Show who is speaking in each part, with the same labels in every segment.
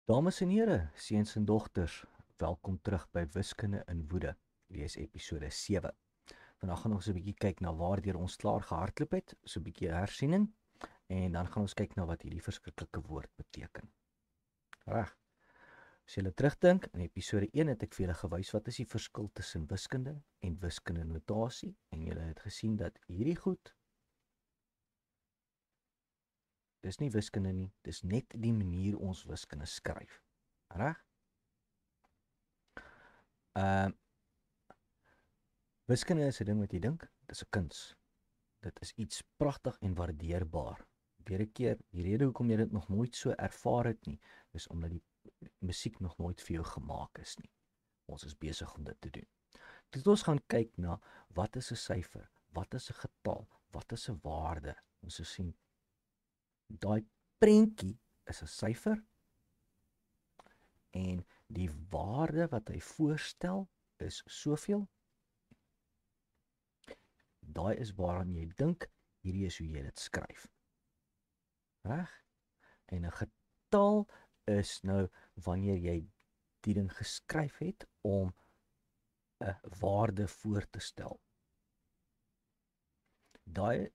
Speaker 1: Dames en here, seuns en dogters, welkom terug by Wiskunde in Woede, lees episode 7. Vandag gaan ons 'n bietjie kyk na waardeur ons klaar gehardloop het, so 'n bietjie hersiening, en dan gaan ons kyk na wat hierdie verskriklike woord beteken. Reg. As julle terugdink, in episode 1 het ek vir julle gewys wat is die verskil tussen wiskunde en wiskunde notasie, en julle het gesien dat hierdie goed dis nie wiskunde nie, dis net die manier ons wiskunde skryf. Reg? Wiskunde is 'n ding wat jy dink, dis 'n kuns. Dit is iets pragtig en waardeerbaar. Weer 'n keer, die rede hoekom jy dit nog nooit so ervaar het nie, is omdat die musiek nog nooit vir jou gemaak is nie. Ons is besig om dit te doen. Dit ons gaan kyk na wat is 'n syfer, wat is 'n getal, wat is 'n waarde. Ons sien daai prentjie is 'n syfer en die waarde wat hy voorstel is soveel. Daai is waaraan jy dink, hierdie is hoe jy dit skryf. Reg? En 'n getal is nou wanneer jy die ding geskryf het om 'n waarde voor te stel. Daai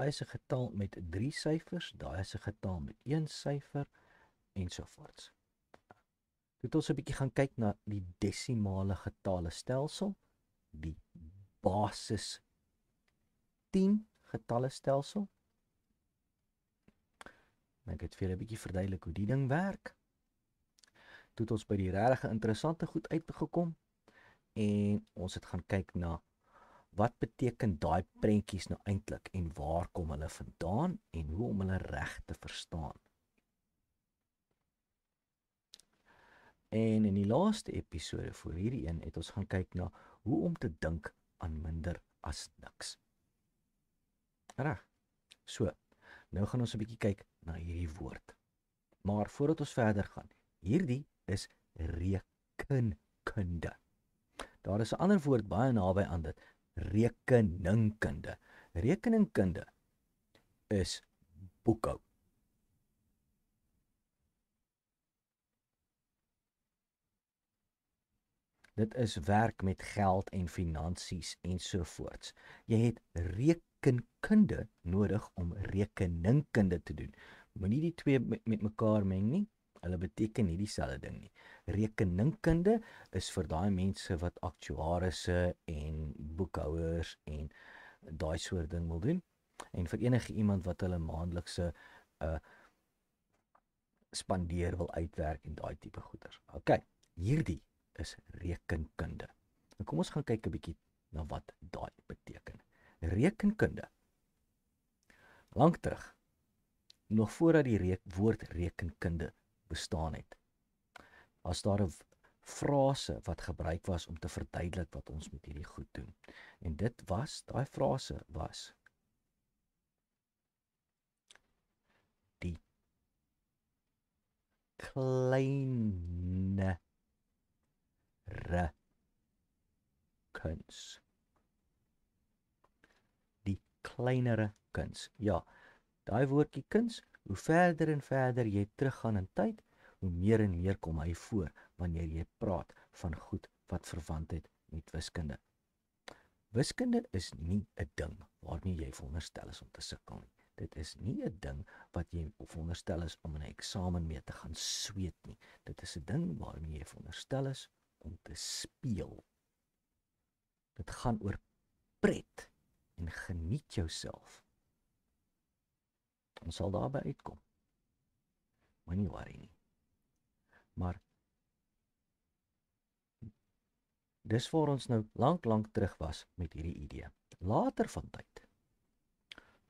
Speaker 1: is 'n getal met 3 syfers, daai is 'n getal met 1 syfer ensovoorts. Dit ons 'n bietjie gaan kyk na die desimale getale stelsel, die basis 10 getalle stelsel. Ek het vir julle 'n bietjie verduidelik hoe die ding werk. Toe het ons by die regtig interessante goed uitgekom en ons het gaan kyk na wat beteken daai prentjies nou eintlik en waar kom hulle vandaan en hoe om hulle reg te verstaan. En in die laaste episode voor hierdie een het ons gaan kyk na hoe om te dink aan minder as niks. Reg. So, nou gaan ons 'n bietjie kyk na hierdie woord. Maar voordat ons verder gaan, hierdie is rekenkunde. Daar is 'n ander woord baie naby aan dit, rekeningkunde. Rekeningkunde is boekhou. Dit is werk met geld en finansies ensovoorts. Jy het rekenkunde nodig om rekeningkunde te doen. Moenie die twee met mekaar meng nie. Hulle beteken nie dieselfde ding nie. Rekeningkunde is vir daai mense wat aktuarisse en boekhouers en daai soort ding wil doen. En vir enige iemand wat hulle maandelikse spandeer wil uitwerk en daai tipe goeders. OK, hierdie is rekenkunde. Nou kom ons gaan kyk 'n bietjie na wat daai beteken. Rekenkunde. Lank terug, nog voordat die woord rekenkunde bestaan het, as daar 'n frase wat gebruik was om te verduidelik wat ons met hierdie goed doen. En daai frase was die kleinere kuns. Die kleinere kuns. Ja, daai woordjie kuns, hoe verder en verder jy teruggaan in tyd, hoe meer en meer kom hy voor wanneer jy praat van goed wat verwant het met wiskunde. Wiskunde is nie 'n ding waarmee jy veronderstel is om te sukkel nie. Dit is nie 'n ding wat jy veronderstel is om in 'n eksamen mee te gaan sweet nie. Dit is 'n ding waarmee jy veronderstel is om te speel. Dit gaan oor pret en geniet jouself. Ons sal daarby uitkom. Moenie worry nie. Maar dis waar ons nou lank terug was met hierdie idee. Later van tyd,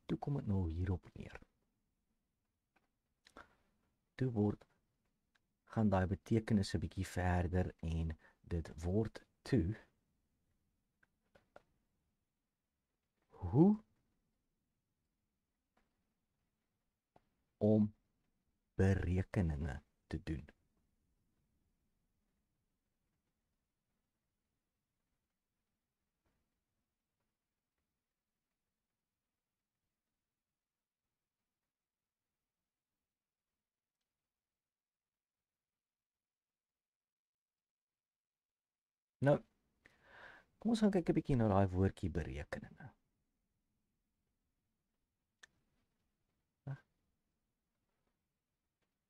Speaker 1: toe kom dit nou hierop neer. Toe gaan daai betekenis 'n bietjie verder en dit word toe hoe om berekeninge te doen. Nou, kom ons gaan kyk 'n bietjie na daai woordjie berekening nou.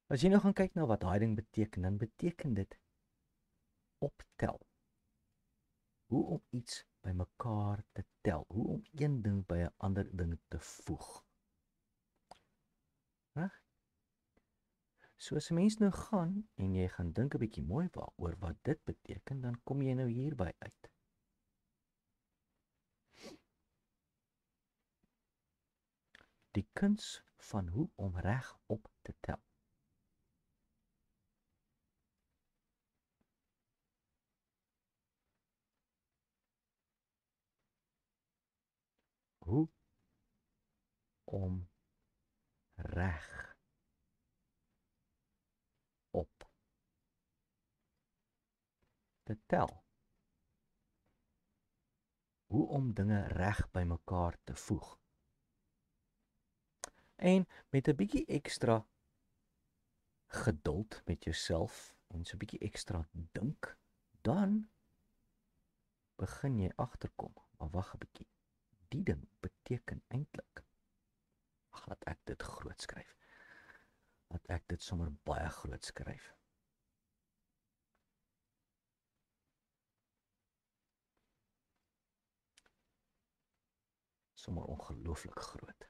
Speaker 1: As jy nou gaan kyk na wat daai ding beteken, dan beteken dit optel. Hoe om iets bymekaar te tel, hoe om een ding by 'n ander ding te voeg. Reg? So as 'n mens nou gaan en jy gaan dink 'n bietjie mooi oor wat dit beteken, dan kom jy nou hierby uit. Die kuns van hoe om regop te tel. Hoe om reg op te tel. Hoe om dinge reg bymekaar te voeg. En met 'n bietjie ekstra geduld met jouself en so 'n bietjie ekstra dink, dan begin jy agterkom, maar wag 'n bietjie. Die ding beteken eintlik. Laat ek dit groot skryf. Laat ek dit sommer baie groot skryf. Sommer ongelooflik groot.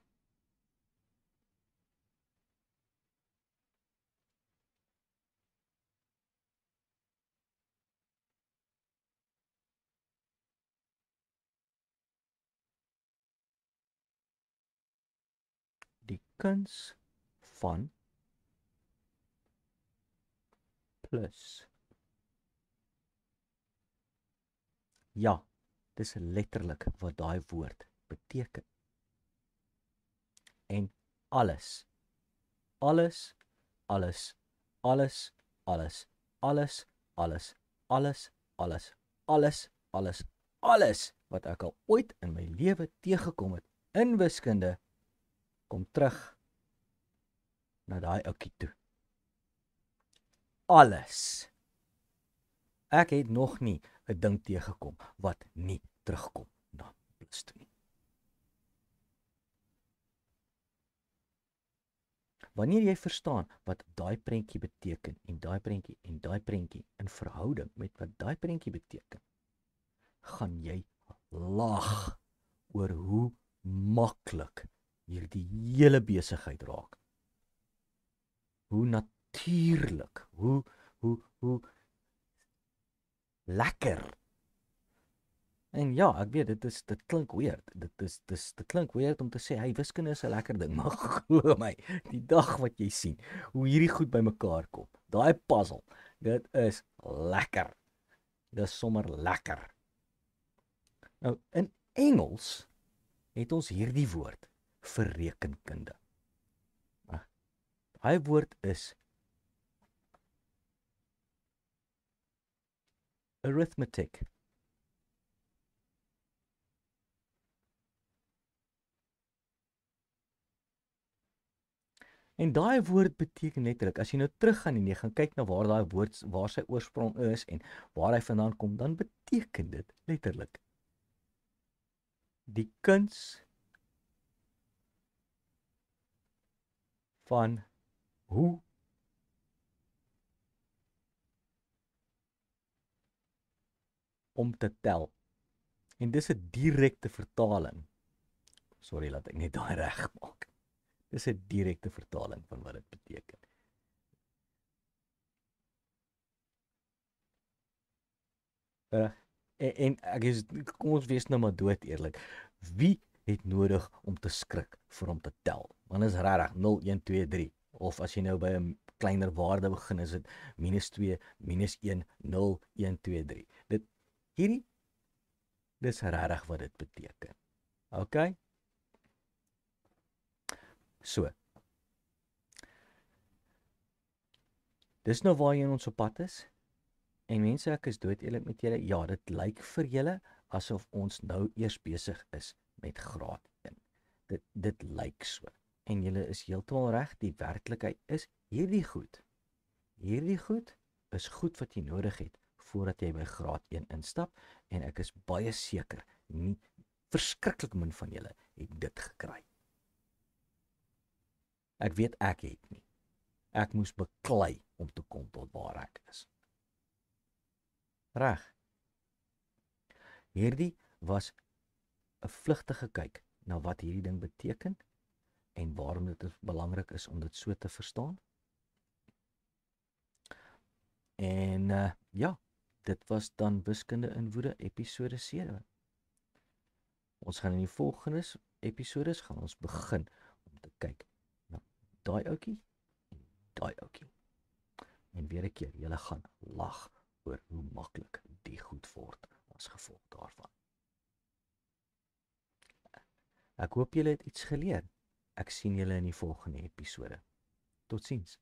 Speaker 1: Die kuns van plus. Ja, dis letterlik wat daai woord beteken. En alles, alles, alles, alles, alles, alles, alles, alles, alles, alles, alles, alles wat ek al ooit in my lewe teëgekom het in wiskunde, kom terug na daai ouetjie toe. Alles. Ek het nog nie 'n ding teëgekom wat nie terugkom na plus toe nie. Wanneer jy verstaan wat daai prentjie beteken en daai prentjie in verhouding met wat daai prentjie beteken, gaan jy lag oor hoe maklik hierdie hele besigheid raak. Hoe natuurlik, hoe lekker. En ja, ek weet dit klink weird. Dit klink weird om te sê hy wiskunde is 'n lekker ding, maar glo my, die dag wat jy sien hoe hierdie goed bymekaar kom, daai puzzle, dit is lekker. Dis sommer lekker. Nou in Engels het ons hierdie woord vir rekenkunde. Daai woord is arithmetic. En daai woord beteken letterlik, as jy nou teruggaan en jy gaan kyk na waar daai woord, waar sy oorsprong is en waar hy vandaan kom, dan beteken dit letterlik die kuns van hoe om te tel. En dis 'n direkte vertaling. Sorry, laat ek net daai reg maak. Dis 'n direkte vertaling van wat dit beteken. En ek is, kom ons wees nou maar dood eerlik. Wie het nodig om te skrik vir om te tel? Want is regtig 0 1 2 3 of as jy nou by 'n kleiner waarde begin is dit -2 -1 0 1 2 3. Dis regtig wat dit beteken. OK? So. Dis nou waar jy in ons op pad is. En mense, ek is dood eerlik met julle. Ja, dit lyk vir julle asof ons nou eers besig is met graad 1. Dit lyk so. En julle is heeltemal reg, die werklikheid is hierdie goed. Hierdie goed is goed wat jy nodig het voordat jy by graad 1 instap en ek is baie seker nie verskriklik min van julle het dit gekry. Ek weet ek het nie. Ek moes beklei om te kom tot waar ek is. Reg. Hierdie was 'n vlugtige kyk na wat hierdie ding beteken en waarom dit belangrik is om dit so te verstaan. En ja, dit was dan Wiskunde in Woede episode 7. Ons gaan in die volgende episodes gaan ons begin om te kyk na daai ouetjie en daai ouetjie. En weer 'n keer, julle gaan lag oor hoe maklik die goed word as gevolg daarvan. Ek hoop julle het iets geleer. Ek sien julle in die volgende episode. Totsiens.